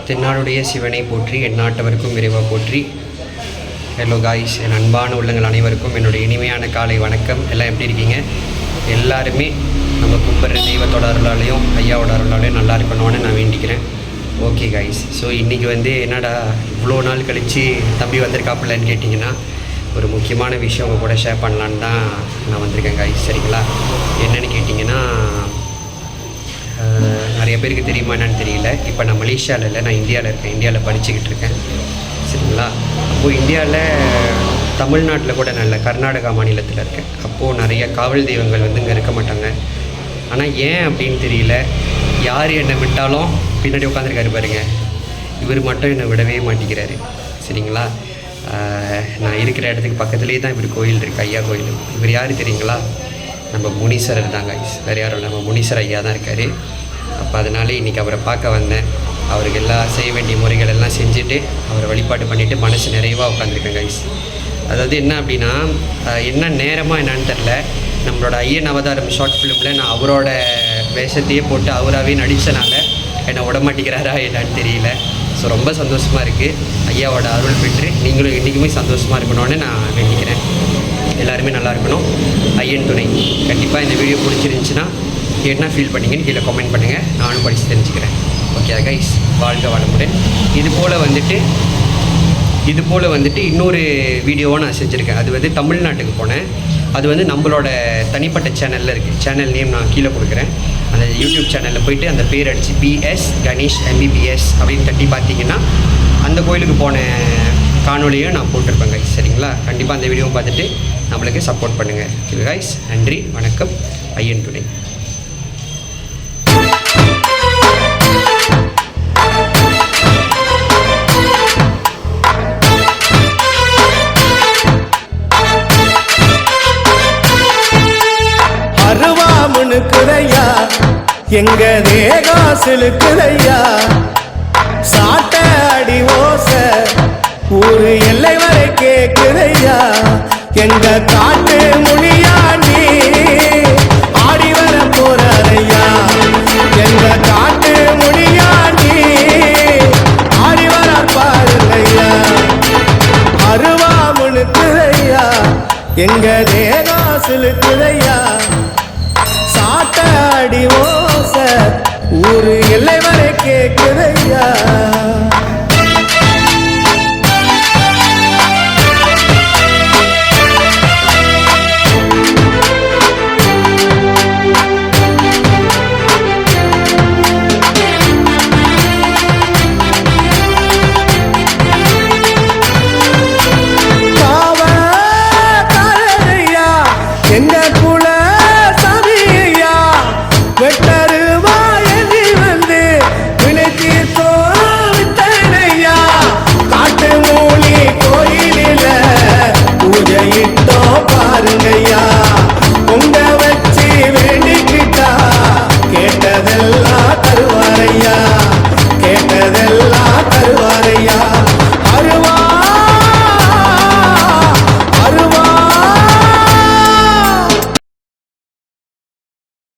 தென்னாடுடைய சிவனை போற்றி எந்நாட்டவருக்கும் விரைவாக போற்றி. ஹலோ காய்ஸ், என் அன்பான உள்ளங்கள் அனைவருக்கும் என்னுடைய இனிமையான காலை வணக்கம். எல்லாம் எப்படி இருக்கீங்க? எல்லாருமே நம்ம கும்பிட்ற தெய்வத்தோட அருளாலையும் ஐயாவோட அருளாலையும் நல்லா இருக்கணும்னு நான் வேண்டிக்கிறேன். ஓகே காய்ஸ், ஸோ இன்றைக்கி என்னடா இவ்வளோ நாள் கழித்து தம்பி வந்திருக்காப்புலன்னு கேட்டிங்கன்னா, ஒரு முக்கியமான விஷயம் உங்கள் கூட ஷேர் பண்ணலான்னு தான் நான் வந்திருக்கேன் காய்ஸ். சரிங்களா? என்னென்னு கேட்டிங்கன்னா, நிறைய பேருக்கு தெரியுமா என்னன்னு தெரியல. இப்போ நான் மலேசியாவில் இல்லை, நான் இந்தியாவில் இருக்கேன். இந்தியாவில் படிச்சுக்கிட்டு இருக்கேன். சரிங்களா? அப்போது இந்தியாவில் தமிழ்நாட்டில் கூட நல்ல கர்நாடகா மாநிலத்தில் இருக்கேன். அப்போது நிறைய காவல் தெய்வங்கள் இங்கே இருக்க மாட்டாங்க. ஆனால் ஏன் அப்படின்னு தெரியல, யார் என்னை விட்டாலும் பின்னாடி உட்காந்துருக்காரு பாருங்க, இவர் மட்டும் என்னை விடவே மாட்டேங்கிறாரு. சரிங்களா? நான் இருக்கிற இடத்துக்கு பக்கத்துலேயே தான் இவர் கோயில் இருக்குது, ஐயா கோயில். இவர் யார் தெரியுங்களா? நம்ம முனீஸ்வரர் தாங்க. வேறு யாரும் நம்ம முனீஸ்வரர் ஐயா தான் இருக்கார். அப்போ அதனால இன்றைக்கி அவரை பார்க்க வந்தேன். அவருக்கு எல்லாம் செய்ய வேண்டிய முறைகள் எல்லாம் செஞ்சுட்டு அவரை வழிபாடு பண்ணிவிட்டு மனசு நிறைவாக உட்காந்துருக்கேன் கைஸ். அதாவது என்ன அப்படின்னா, என்ன நேரமாக என்னான்னு தெரில, நம்மளோட ஐயன் அவதாரம் ஷார்ட் ஃபிலிமில் நான் அவரோட வேஷத்தையே போட்டு அவராகவே நடித்தனால என்னை விடமாட்டேங்கிறாரா என்னான்னு தெரியல. ஸோ ரொம்ப சந்தோஷமாக இருக்குது. ஐயாவோட அருள் பெற்று நீங்களும் என்றைக்குமே சந்தோஷமாக இருக்கணும்னு நான் வேண்டிக்கிறேன். எல்லாருமே நல்லா இருக்கணும். ஐயன் துணை. கண்டிப்பாக இந்த வீடியோ பிடிச்சிருந்துச்சின்னா என்ன ஃபீல் பண்ணிங்கன்னு கீழே கமெண்ட் பண்ணுங்கள், நானும் படித்து தெரிஞ்சுக்கிறேன். ஓகே கைஸ், வாழ்க வளமுடன். இது போல் வந்துட்டு இன்னொரு வீடியோவை நான் செஞ்சுருக்கேன். அது தமிழ்நாட்டுக்கு போனேன். அது நம்மளோட தனிப்பட்ட சேனலில் இருக்குது. சேனல் நேம் நான் கீழே கொடுக்குறேன். அந்த யூடியூப் சேனலில் போய்ட்டு அந்த பேர் அடித்து பிஎஸ் கணேஷ் MBBS அப்படின்னு தட்டி பார்த்தீங்கன்னா அந்த கோயிலுக்கு போன காணொலியும் நான் போட்டிருப்பேன் கைஸ். சரிங்களா? கண்டிப்பாக அந்த வீடியோவும் பார்த்துட்டு நம்மளுக்கு சப்போர்ட் பண்ணுங்கள். ஓகே கைஸ், நன்றி, வணக்கம். ஐயன் துணை. அருவாமுனுக்குதையா எங்க தேகாசிலுக்குதையா, சாட்ட அடி ஓச ஊரு எல்லை வரை கேக்குதையா, எங்க காட்டு மொழியா நீ ஆடி வர போறாரையா, எங்க காட்டு மொழியா நீ ஆடி வர பாருங்கய்யா. அருவாமுனுக்குதையா எங்க தேகாசிலுக்குதையா, சாட்ட அடி ஓச ஊரு எல்லை வரை கேக்குதையா.